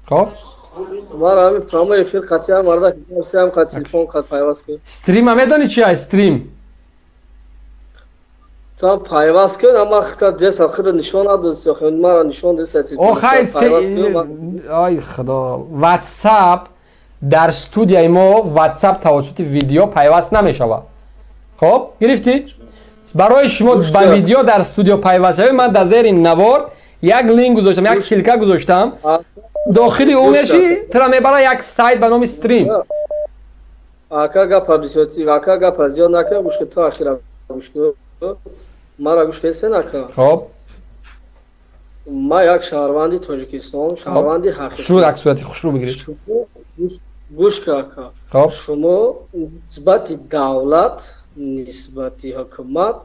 خب ما همین فهمه افیر قطعی هم مرده که هم قطع تلفن قطع پایواز که استریم هم میدانی چی هست استریم؟ تا پایواز کن اما خطا دست خود نشان نداشت خود ما را نشان دست آی خدا واتساپ در استودیوی ما واتساپ توسط ویدیو پیوست نمیشود. خب گرفتی؟ برای شما با ویدیو در استودیو پیوست شوید من در زیر این نوار یک لینک گذاشتم یک سیلکه گذاشتم داخلی اون میشی ترا میبره یک سایت به نام استریم. آکا گپ بسیاری آکا گپ زیاد نکن گوش که تا آخر گوش کن ما را گوش کسی نکن. خب ما یک شهروندی تاجیکستان شهروندی حقیقی شروع یک صورتی خوش رو بگیرید. گوش که آکا خب شما نسبت دولت نسبت حکومت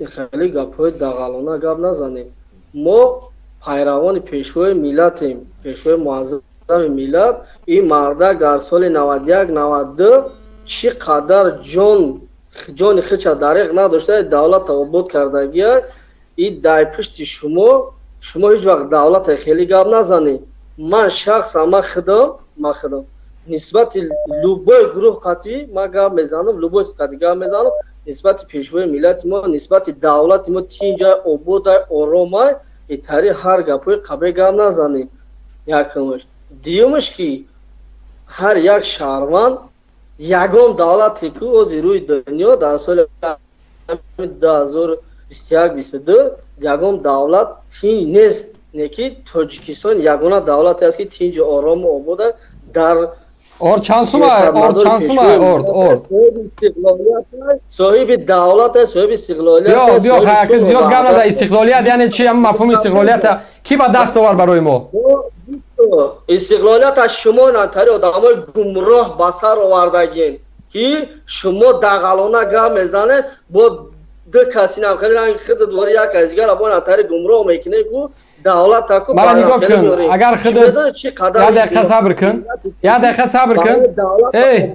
خیلی گپ‌های دغلانه گپ نزنیم. ما پیروان پیشوای ملتیم پیشوای معظم ملت. این مرد در سال 91 92 چقدر جان خیچ دریغ نداشته دولت آباد کردگی. این در پشت شما هیچ وقت دولت خیلی گپ نزنید. من شخص ما خودم نسبت لوبای گروه قطعی ما گپ میزنم لوبای قطعی گپ میزنم نسبت پیشوای ملت ما نسبت دولت ما تینجا آباد آرام ایتاری هر گپوی قبل گپ نزنید. یکمش دیومش که هر یک شهروند یگان دولتی که از روی دنیا در سال 2021-22 یگان دولت تین نیست نکی تاجیکستان یگانه دولتی است که تینج آرام و آباد در اور چانسومه صاحب دولت صاحب استقلالیت بیا خیلی زیاد گپ نزن. استقلالیت یعنی چی؟ هم مفهوم استقلالیت کی با دست آورد برای ما؟ استقلالیت از شما نتاری آدمای گمراه به سر آوردگین که شما دغلانه گپ میزنه با دو کسی نخیلی رنگ خود دوری یک از دیگر با نتاری گمراه میکنه که دولت تاکو مرا نگاه کن اگر خود یا دقیقه صبر کن ای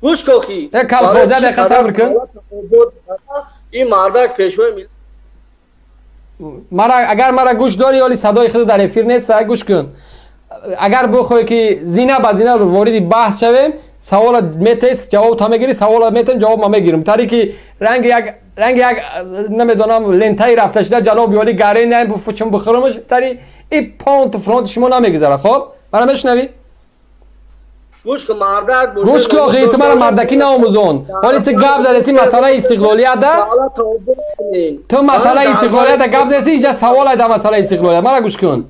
گوش کوخی ای کلخوزه دقیقه صبر کن این مردک پیشوی میل اگر مرا گوش داری ولی صدای خود در افیر نیست گوش کن. اگر بخوای که زینه با زینه رو وارد بحث شویم سوال میتیس جواب تا میگیری سوال میتم جواب ما میگیریم تاری که رنگ یک نمیدونم لنتای رفته شده جناب والی گاری نه بفوچم بخورمش تاری این پونت فرانت شما نمیگذره. خب برام میشنوی گوش که مردک گوش که آخه تو مرا مردکی ناموزون ولی تو گپ زدی مسئله استقلالیت ده تو مسئله استقلالیت گپ زدی اینجا سوال ده مسئله استقلالیت مرا گوش کن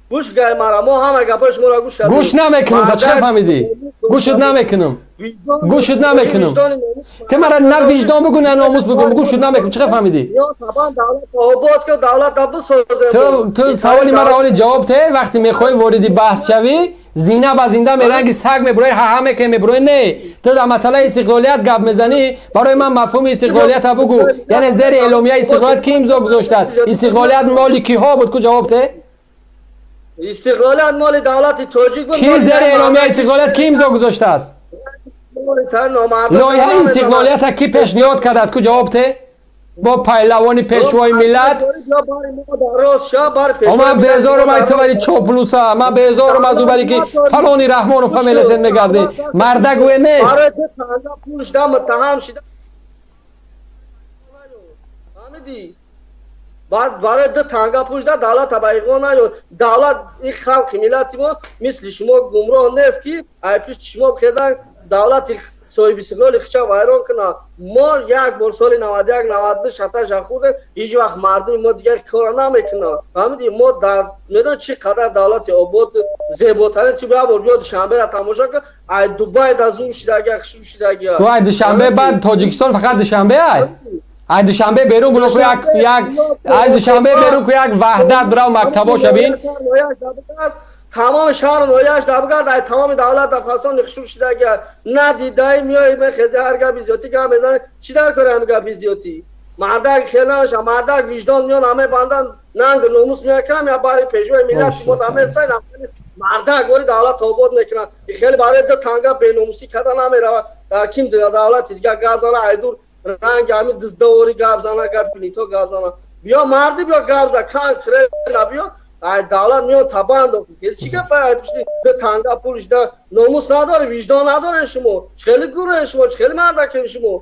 گوش گای مرا ما همه گپاش مرا گوش کردیم گوش نمیکنم تا چه فهمیدی گوشت نمیکنم تو مرا نه وجدان بگو نه ناموس بگو گوشت نمیکنم چه فهمیدی یا طبعا دولت آباد که دولت بسازه تو سوالی مرا اون جواب ته وقتی میخوای وارد بحث شوی زینه با زنده میرنگی سگ میبروی همه که میبروی نه تو در مسئله استقلالیت گپ میزنی برای من مفهوم استقلالیت بگو یعنی زیر اعلامیه استقلالیت کی امضا گذاشته استقلالیت مالی کی ها بود کو جواب ته استقلالیت مال دولت تاجیک بود کی زیر اعلامیه استقلالیت کی امضا گذاشته است لایحه استقلالیت کی پیشنهاد کرده است کو جواب ته با پهلوانی پیشوای ملت اما بیزارم ای تو بری چوپلوسا ما بیزارم از او بری که فلانی رحمان و فامیل زن میگردی مردگوی نیست بعد برای دو تنگا پوش ده دولت تبایگان نیو دولت این خلق ملتی ما مثل شما گمراه نیست که ای پیش شما بخیزن دولت صاحب استقلال خچا وایران کنه ما یک بار سال 91 92 شتاش خورده هیچ وقت مردم ما دیگر کار نمیکنه فهمیدی ما در میدان چه قدر دولت آباد زیباترین چی بیا دوشنبه را تماشا کن ای دبی از اون شیدگی خشو شیدگی تو ای دوشنبه بعد تاجیکستان فقط دوشنبه ای دوشنبه بیرون برو کو یک دوشنبه بیرون کو یک وحدت برو مکتبا شبین تمام شهر نویاش دبگرد تمام دولت افغانستان نخشور شده گرد ندیده میایی من خیلی هر گپی زیادی که میزنه چی در کاره هم گپی زیادی مردک خیلی نمیشه مردک وجدان میان همه بندن ننگ ناموس میکنم یا برای پیشوی ملت بود همه استاین مردک گوری دولت آباد میکنن خیلی برای دو تنگا به ناموسی کردن نمیره کیم دولت دیگه گردانه ایدور رنگ همین دزدوری گپ زنه گپ نیتو گپ زنه بیا مردی بیا گابزا کان کرد بیا دولت میاد تبان دو چی که پای ده تانگا پولش ده ناموس نداره وجدان نداره شما چخیلی گوره شما چخیلی مردکین شما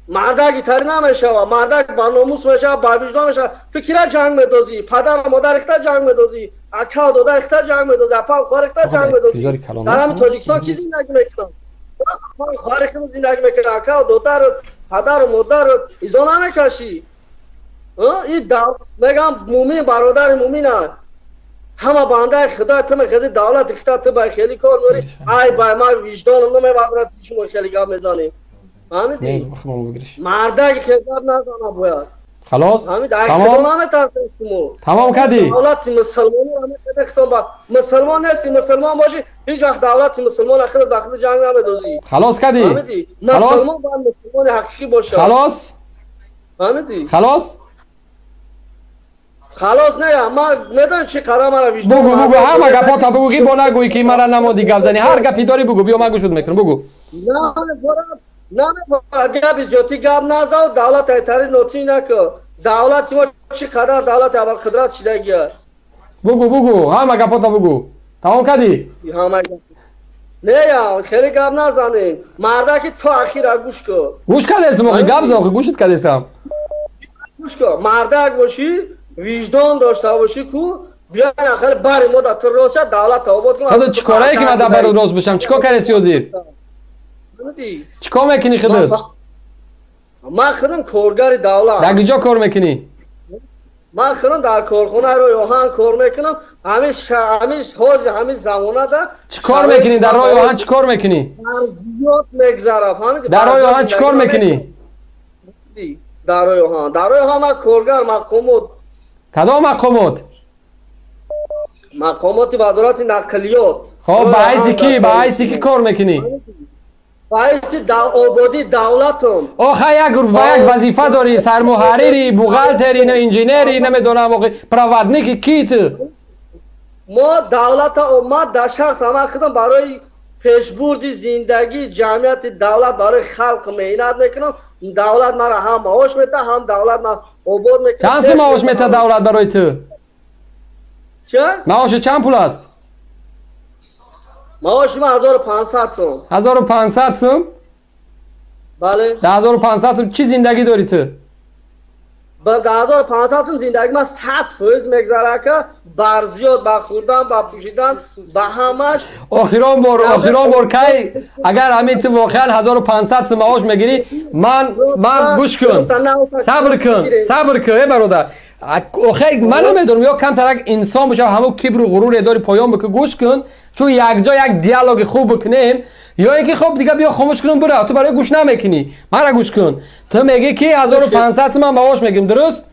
مردکی تری نمیشه مردک با ناموس میشه با وجدان میشه تو کیرا جنگ میدازی پدر مادر اختا جنگ میدازی اکا دادر اختا جنگ میدازی اپا خور اختا جنگ میدازی در همین تاجیکستان کی زندگی میکنن خارخم زندگی میکنه اکا دادر پدر مادر ایزا نمیکشی این میگم مومین برادر مومین همه بنده خدا تو خیلی دولت اختا تو با خیلی کار میری ای با ما وجدانم نمیبرد شما خیلی گپ میزنیم فهمیدی مرده خدمت نزنه باید خلاص تمام کردی دولت مسلمان رو اختم با مسلمان نیستی مسلمان باشی هیچ وقت دولت مسلمان اخیر داخل جنگ نمیدازی خلاص کردی فهمیدی مسلمان باید مسلمان حقیقی باشه خلاص فهمیدی خلاص خلاص نه ما میدون چی قرار مرا وجدان بگو همه گپا تا بگو کی با نگویی که مرا نمودی گپ زنی هر گپی داری بگو بیا من گوشت میکنم بگو نه گپ زیادی گپ نزاو دولت ایتری نوتی نکو دولت ما چی قرار دولت اول قدرت شده گیر بگو همه گپا تا بگو تمام کردی همه نه یا خیلی گپ نزنین مرده که تو اخیر گوش کو گوش کردی موقع گپ زدم گوشت کردم گوش کو مرده باشی وجدان داشته باشی کو بیا آخر بار مدت روشه دولت آباد کن خودت چیکاره که من در بر روز بشم چیکار کردی وزیر چیکار میکنی خودت من خودم کارگر دولت در کجا کار میکنی من خودم در کارخانه روی آهن کار میکنم همین زمانه ده چیکار میکنی در روی آهن چیکار میکنی زیاد میگذره فهمیدی در روی آهن چیکار میکنی در روی آهن من کارگر مقامات کدام مقامات مقامات وزارت نقلیات خب به حیثی کی کار میکنی به حیث آبادی دولتم آخه یک وظیفه داری سرمحرری بوغالتری نه انجینری نمیدونم پروادنیکی کی تو ما دولت امت در شخص همه خودم برای پیشبرد زندگی جمعیت دولت برای خلق محنت میکنم دولت مرا هم معاش میده هم دولت مرا آباد میکنه چند معاش میده دولت برای تو چه؟ معاش چند پول است؟ معاش من 1500 سوم 1500 سوم؟ بله 1500 سوم چی زندگی داری تو؟ با 1500 سوم زندگی من 100% میگذره که بر زیاد با خوردن با پوشیدن با همش آخران بار که اگر همین تو واقعا 1500 سوم معاش میگیری من گوش کن صبر کن برادر آخه من نمیدونم یا کم ترک انسان بشه همون کبر و غرور داری پایان بکن گوش کن چون یک جا یک دیالوگ خوب بکنیم یا اینکه خب دیگه بیا خاموش کنم برو تو برای گوش نمیکنی مرا گوش کن تو میگی که 1500 من معاش میگیم درست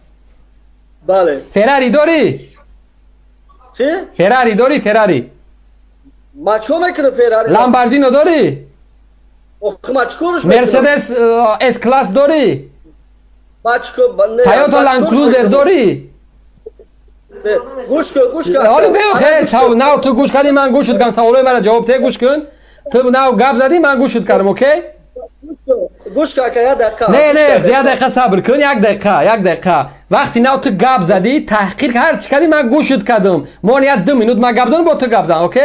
بله فراری داری چی فراری داری فراری ما چو میکنم فراری لامبورگینی داری ما چیکارش مرسدس اس کلاس داری تویوتا لند کروزر داری گوش کن حالا بیا خیلی نه تو گوش کردی من گوش کردم سوالای مرا جواب ده گوش کن تو نه گپ زدی من گوش کردم اوکی گوش کن که 1 دقیقه نه 1 دقیقه صبر کن 1 دقیقه وقتی نه تو گپ زدی تحقیق هر چی کردی من گوش کردم مونیت 2 مینوت من گپ زدم با تو گپ زدم اوکی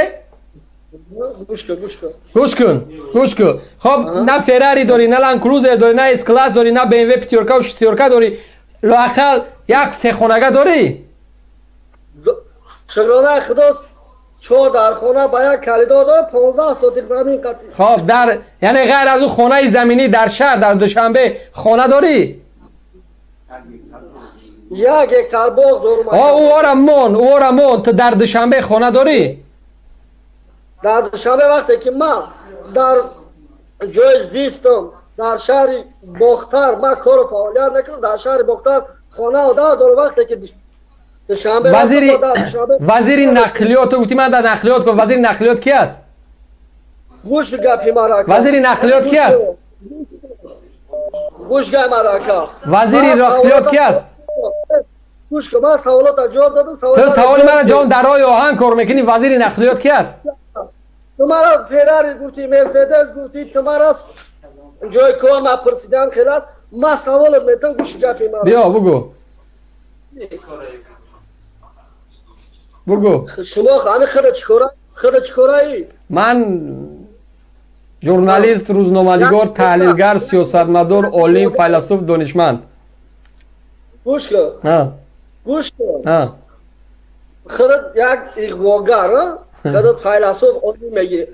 گوش کن خب نه فراری داری نه لند کروزر داری نه اس کلاس داری نه BMW پیتیورکا و شتیورکا داری لااقل یک 3 خانگی داری شکرانه خداست 4 در خانه با یک کلیدا داره 15 سوتیق زمین قطعی خب در یعنی غیر از اون خانه زمینی در شهر در دوشنبه خانه داری 1 هکتار باغ دارم او آرمان تو در دوشنبه خانه داری در دوشنبه وقتی که من در جای زیستم در شهر باختر من کار فعالیت میکنم در شهر باختر خانه دارم وقتی که وزیر نقلیات گفتی من در نقلیات کنم وزیر نقلیات کی است گوش گپی مرا وزیر نقلیات کی است گوش گپ مرا وزیر نقلیات کی است گوش که من سوالات جواب دادم تو سوال من جواب در راه آهن کار میکنی وزیر نقلیات کی است تو مرا فراری گفتی مرسدس گفتی تو مرا جای کار ما پرسیدن خلاص ما سوالت میتونم گوش گفی مرا بیا بگو بگو شما خانه خدا چکارایی من ژورنالیست روزنامه‌نگار تحلیلگر سیاستمدار عالم فیلسوف دانشمند گوش کن ها گوش کن ها خودت یک اغواگر خودت فیلسوف عالم میگیری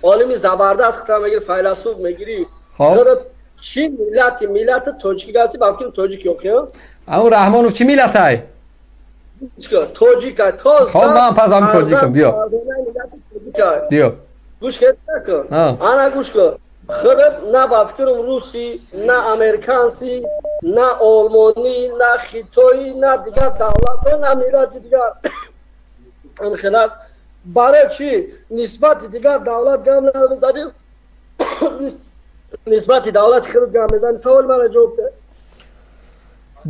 عالم زبردست خودت میگیری فیلسوف میگیری خب خودت چی ملت تاجیکی هستی با فکر تاجیکی اوخیا اون رحمانوف چی ملت های گوش کن تاجیک تا خب من پس هم تاجیکم بیا بیا گوش کن انا گوش کن خودت نه با فکر روسی نه امریکانسی نه آلمانی نه خیتایی نه دیگر دولت نه ملت دیگر این خلاص برای چی نسبت دیگر دولت گام نمیزنی نسبت دولت خودت گام میزنی سوال من جواب ده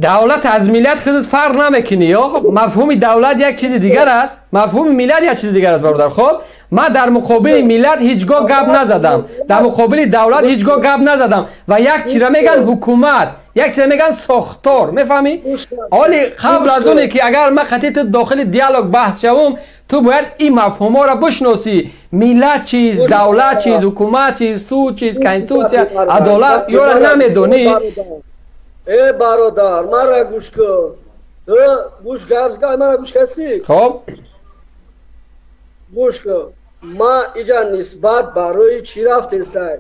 دولت از ملت خودت فرق نمیکنی یا مفهوم دولت یک چیز دیگر است مفهوم ملت یک چیز دیگر است برادر خب من در مقابل ملت هیچگاه گپ نزدم در مقابل دولت هیچگاه گپ نزدم و یک چیز میگن حکومت یک چیز میگن ساختار میفهمی حالی قبل از اونه که اگر من خطیت داخل دیالوگ بحث شوم تو باید این مفهوم ها را بشناسی ملت چیز دولت چیز حکومت چیز سود چیز کنستیتوسیا عدالت یا را نمیدونی ای برادر مرا گوش کن گوش گرزگاه مرا گوش کسی خب گوش کن ما اینجا نسبت برای چی رفته سای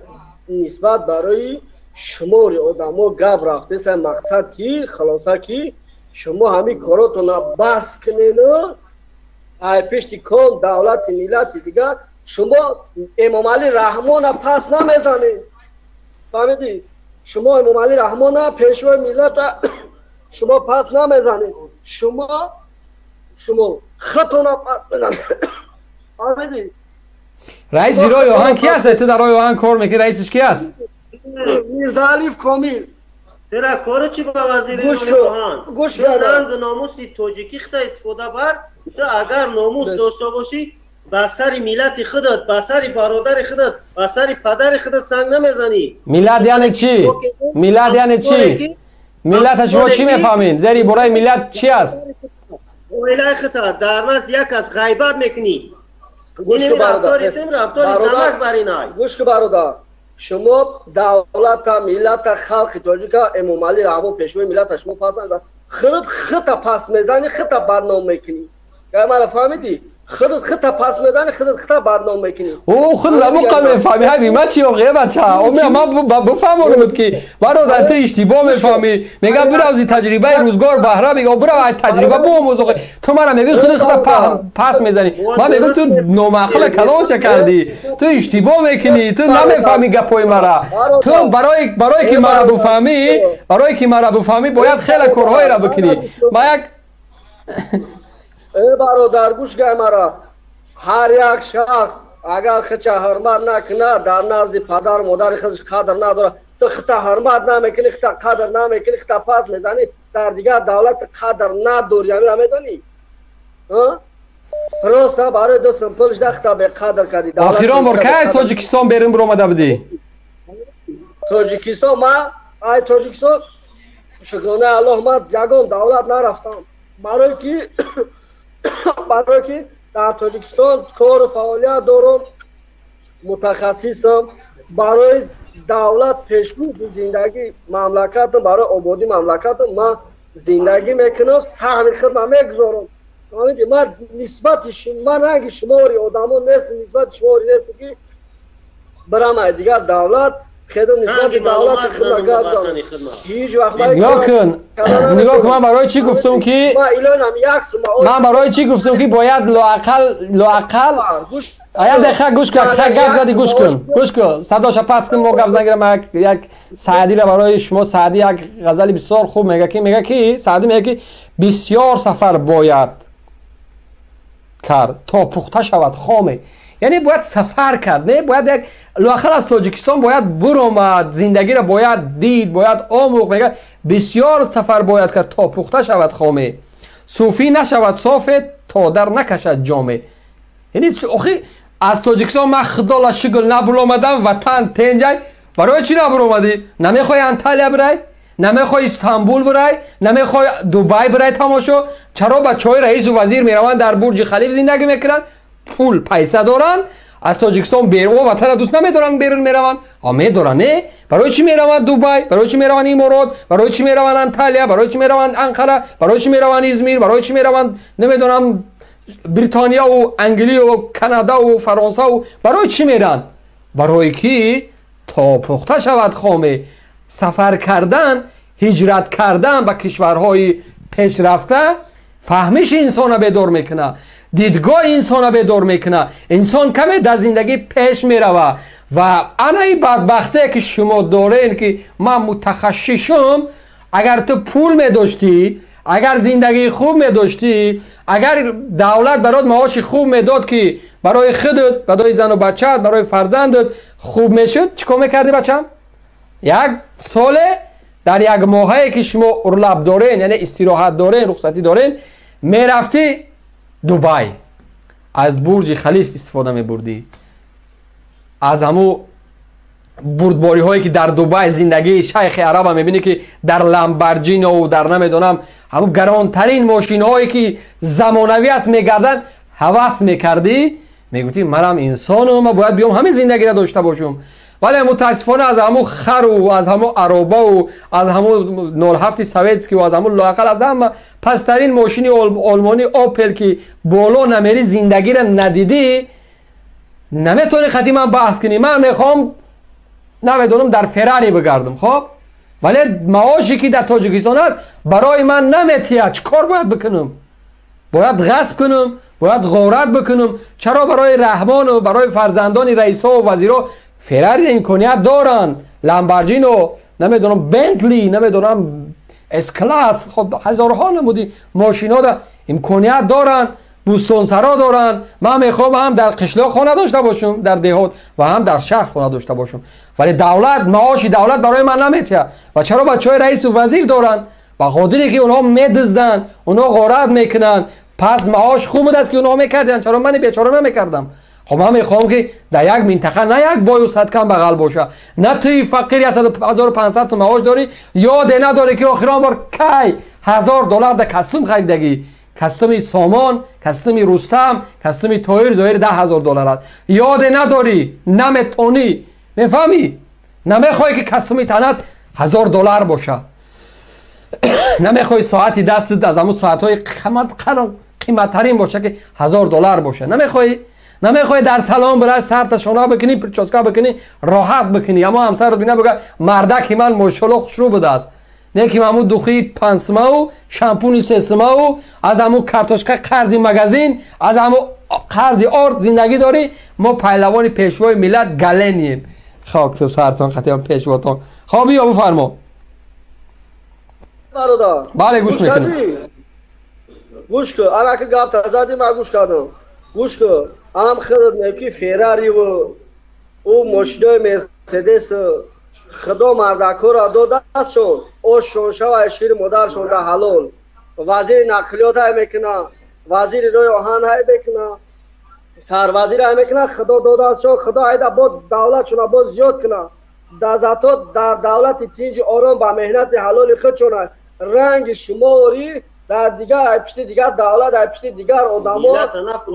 نسبت برای شمار آدم ها گب رفته سای مقصد کی خلاصه کی شما همین کاراتون بس کنین ای پشتی کن دولت ملت دیگر شما امام علی رحمان پس نمیزنید فهمیدی شما امام علی رحمان پیشوای ملت شما پس نمیزنید شما خطونا پس بزنید فهمیدی رئیس رای آهن کی هست تو در رای آهن کار میکنی رئیسش کی هست میرزا علیف کامیل سرا کار چی با وزیر آهن گوش نرد ناموسی توجیکی خطا استفاده بر تو اگر ناموس داشته باشی با سر ملت خودت با سر برادر خودت با سر پدر خودت سنگ نمیزنی ملت یعنی چی ملت یعنی چی ملت شما چی میفهمین زری برای ملت چی است اویلای خطا در نزد یک از غیبت میکنی گوش که برادر شما دولت ملت خلق تاجیک امام علی رحمان پیشوای ملت شما پس خودت خطا پس میزنی خطا بدنام میکنی که مرا فهمیدی خودت خطا پس میزنی خودت خطا بدنام میکنی او خود لبو قم میفهمی همی من چی واقعه بچه او من بفهمونم بود که برادر تو اشتباه میفهمی میگم برو از تجربه روزگار بهره میگم برو از تجربه با موضوع تو مرا میگی خودت خطا پس میزنی من میگم تو نامعقل کلاش کردی تو اشتباه میکنی تو نمیفهمی گپای مرا تو برای که مرا بفهمی باید خیلی کارهای را بکنی با یک ای برادر گوش گه مرا هر یک شخص اگر خچه حرمت نکنه در نزد پدر مادر خودش قدر نداره تو خطا حرمت نمیکنی خطا قدر نمیکنی خطا پس میزنی در دیگر دولت قدر نداری یعنی نمیدانی راستا برای دو سمپلش دختا به قدر کردی آخیران بار که از تاجیکستان بیرون بر آمده بودی تاجیکستان من ای تاجیکستان شکرانه الله من یگان دولت نرفتم برای که در تاجیکستان کار و فعالیت دارم متخصصم برای دولت پیشبرد زندگی مملکتم برای آبادی مملکتم من زندگی میکنم سهم خودم میگذارم من نسبت من رنگ شماری آدمان نیست نسبت شماری نیست که برام دیگر دولت خیلی نسبت دولت خدمت گردم هیچ وقت نگاه کن من برای چی گفتم که من برای چی گفتم که باید لااقل آیا دقیقه گوش کن گپ زدی گوش کن صداش پس کن ما گپ نگیرم یک سعدی را برای شما سعدی یک غزل بسیار خوب میگه که سعدی میگه که بسیار سفر باید کرد تا پخته شود خامه یعنی باید سفر کرد نه باید یک لااقل از تاجیکستان باید برآمد زندگی را باید دید باید آموخت میگه بسیار سفر باید کرد تا پخته شود خامه صوفی نشود صافت تا در نکشد جامه یعنی آخه از تاجیکستان من خدا شگل نبول آمدم وطن تنجای برای چی نبر اومدی؟ نمیخوای انطالیا برای؟ نمیخوای استانبول برای؟ نمیخوای دبی برای تماشا؟ چرا بچهای رئیس و وزیر میروند در برج خلیفه زندگی میکنن؟ پول پیسه دارن، از تاجیکستان بیرون و وطن دوست نمیدارن بیرون میروند. میدارن نه؟ برای چی میروند دبی؟ برای چی میروند امارات؟ برای چی میروند انطالیا؟ برای چی میروند انقره؟ برای چی میروند ازمیر؟ برای چی میروند نمیدونم بریتانیا و انگلیس و کانادا و فرانسه و برای چی میرن؟ برای کی تا پخته شود خامه. سفر کردن، هجرت کردن به کشورهای پیشرفته فهمش انسان بیدار میکنه، دیدگاه انسان بیدار میکنه، انسان کمی در زندگی پیش میروه. و انا این بدبختی که شما دارین که من متخصصم، اگر تو پول میداشتی، اگر زندگی خوب میداشتی، اگر دولت برات معاش خوب میداد که برای خودت، برای زن و بچت، برای فرزندت خوب میشد، چیکار میکردی بچم؟ یک سال در یک ماهی که شما اورلاب دارین، یعنی استراحت دارین، رخصتی دارین، میرفتی دبی، از برج خلیفه استفاده میبردی، از همو بردباری هایی که در دبی زندگی شیخ عرب هم میبینی که در لامبورگینی و در نمیدونم همو گرانترین ماشین هایی که زمانوی است میگردن هوس میکردی، میگویی منم انسانم، من باید بیام همین زندگی را داشته باشم. ولی متاسفانه از همو خر و از همو عربا و از همو 07 سویتسکی و از همو لااقل از هم پسترین ماشین آلمانی اوپل که بالا نمیری زندگی را ندیدی، نمیتونی خطی من بحث کنی. من میخوام نمیدونم در فراری بگردم، خب ولی معاشی که در تاجیکستان است برای من نمیتیه. چه کار باید بکنم؟ باید غصب کنم؟ باید غارت بکنم؟ چرا برای رحمان و برای فرزندان رئیسا و وزیرا فراری امکانیت دارن، لامبورگینی، نمیدونم بنتلی، نمیدونم اس کلاس، خب هزارها نمودی ماشینا دا امکانیت دارن، بوستانسرا دارن. من میخوام هم در قشلاق خانه داشته باشم در دهات و هم در شهر خانه داشته باشم، ولی دولت معاش دولت برای من نمیشه. و چرا بچهای رئیس و وزیر دارن؟ و خاطری که اونها میدزدن، اونها غارت میکنن، پس معاش خوب بود است که اونها میکردن، چرا من بیچاره نمیکردم؟ خب من میخوام که در یک منطقه نه یک بای و صد کم بغل باشه، نه توی فقیری 1500 معاش داری یاد نداری که آخران بار کی $1000 در کاستوم خریدگی، کاستوم سامان، کاستوم رستم، کاستوم تایر ظاهر $10,000 است، یاد نداری، نمیتونی، میفهمی؟ نمیخوای که کاستوم تنت $1000 باشه، نمیخوای ساعتی دستت از همون ساعتهای قیمتترین باشه که $1000 باشه، نمیخوای در سلام برای سرت شونه بکنی، پرچاسکا بکنی، راحت بکنی، اما همسرت بینه بگه مردک من ماشاءالله خوشرو بوده است، نه که همون دوخی 5 سمه و شامپونی 3 سمه و از همون کارتوشکا قرضی مگزین، از همون قرضی آرد زندگی داری. ما پهلوان پیشوای ملت گلنیم. خاک تو سرتان خطیان پیشواتان. خب بیا بفرما. برادر بله گوش میکنم. گوش کن، الان که گفت تازه ما گوش کردم. گوش کن، الان خودت میگی فراری و او ماشینای مرسدس خدا مردکو را داده شد، او شونشا و شیر مادر شد در حلال، وزیر نقلیات های میکنه، وزیر روی آهن های میکنه، سر وزیر های میکنه، خدا داده شد، خدا ایده با دولت شونه باز زیاد کنه، در ذاتا در دولت تینج آرام با مهنت حلال خود شونه رنگ شماری در دیگر پشت دیگر دولت در پشت دیگر آدم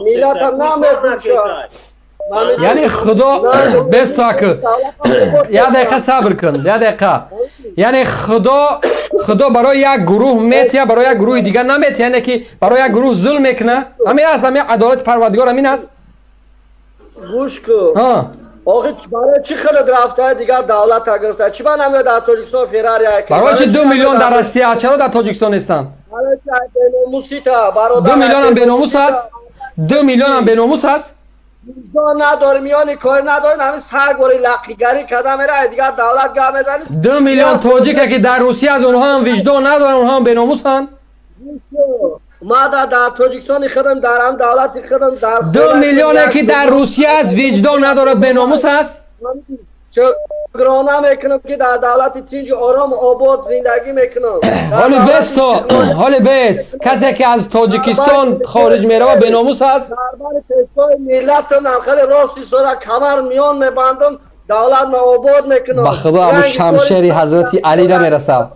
میلت نمیفروشه. یعنی خدا بستا که یه دقیقه صبر کن، یه دقیقه. یعنی خدا برای یک گروه میتیه، برای یک گروه دیگر نمیتیه، یعنی که برای یک گروه ظلم میکنه. همین است، همین عدالت پروردگار همین است. گوش کن. آخه برای چی خلق رفته دیگر دولت ها گرفته؟ چی من نمیده در تاجیکستان فراری های که؟ برای چی 2 میلیون در روسیه هست؟ چرا در تاجیکستان نیستن؟ برای چی بیناموسی تا برادر 2 میلیون هم بیناموس هست؟ 2 میلیون هم بیناموس هست؟ وجدان نداری، میانی کاری نداری، همین سرگوری لقیگری کده میره دیگر دولت گاه میزنی. 2 میلیون تاجیک که در روسیه از اونها هم وجدان ندارن، اونها هم بیناموس هستن. ما در تاجیکستان خودم در هم دولت خودم در 2 میلیون که در روسیه از وجدان نداره، بیناموس هست. گرانه میکنم که در دولت تینج آرام آباد زندگی میکنم. حالی بس کسی که از تاجیکستان خارج میره و بیناموس هست. دربار پیشوای ملت نخل راستی شده کمر میان میبندم دولت ما آباد میکنم به خدا همون شمشیر حضرت علی را میرسه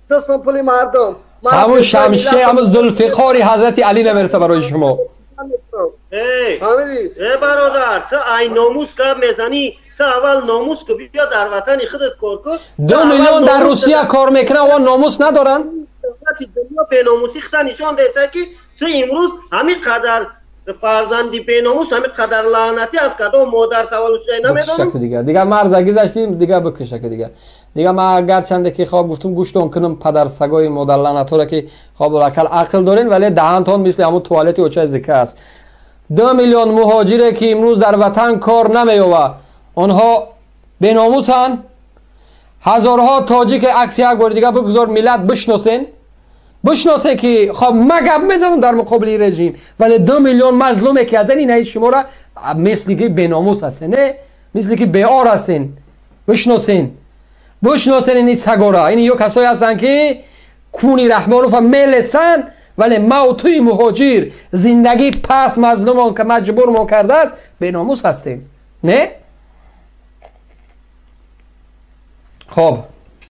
تو سمپلی مردم همون شمشیر همون ذوالفقار حضرت علی را میرسه برای شما ای برادر تو ای ناموس که میزنی تو اول ناموس که بیا در وطن خودت کار کن 2 میلیون در روسیه کار میکنن و ناموس ندارن دنیا به ناموسی خدا نشان دیده که تو امروز همین قدر فرزندی به ناموس همین قدر لعنتی از کدام مادر تولد شده نمیدونم دیگه مرز گذاشتیم دیگه بکشه دیگه ما اگر چنده که خواب گفتم گوش تون کنم پدر سگای مادر لعنتا را که خواب راکل عقل دارین ولی دهانتون مثل همون توالت اوچه زکه است 2 میلیون مهاجره که امروز در وطن کار نمیوه آنها به ناموسن هزارها تاجیک عکس یک بار دیگه بگذار ملت بشناسه که خب ما گپ میزنم در مقابل رژیم ولی 2 میلیون مظلومه که از این شما را مثل که به ناموس هستن نه مثل که به آر هستن بشناسین این سگورا این یو کسایی هستن که کونی رحمانوف میلسن ولی ما و توی مهاجر زندگی پس مظلومان که مجبور ما کرده است به ناموس هستیم نه خب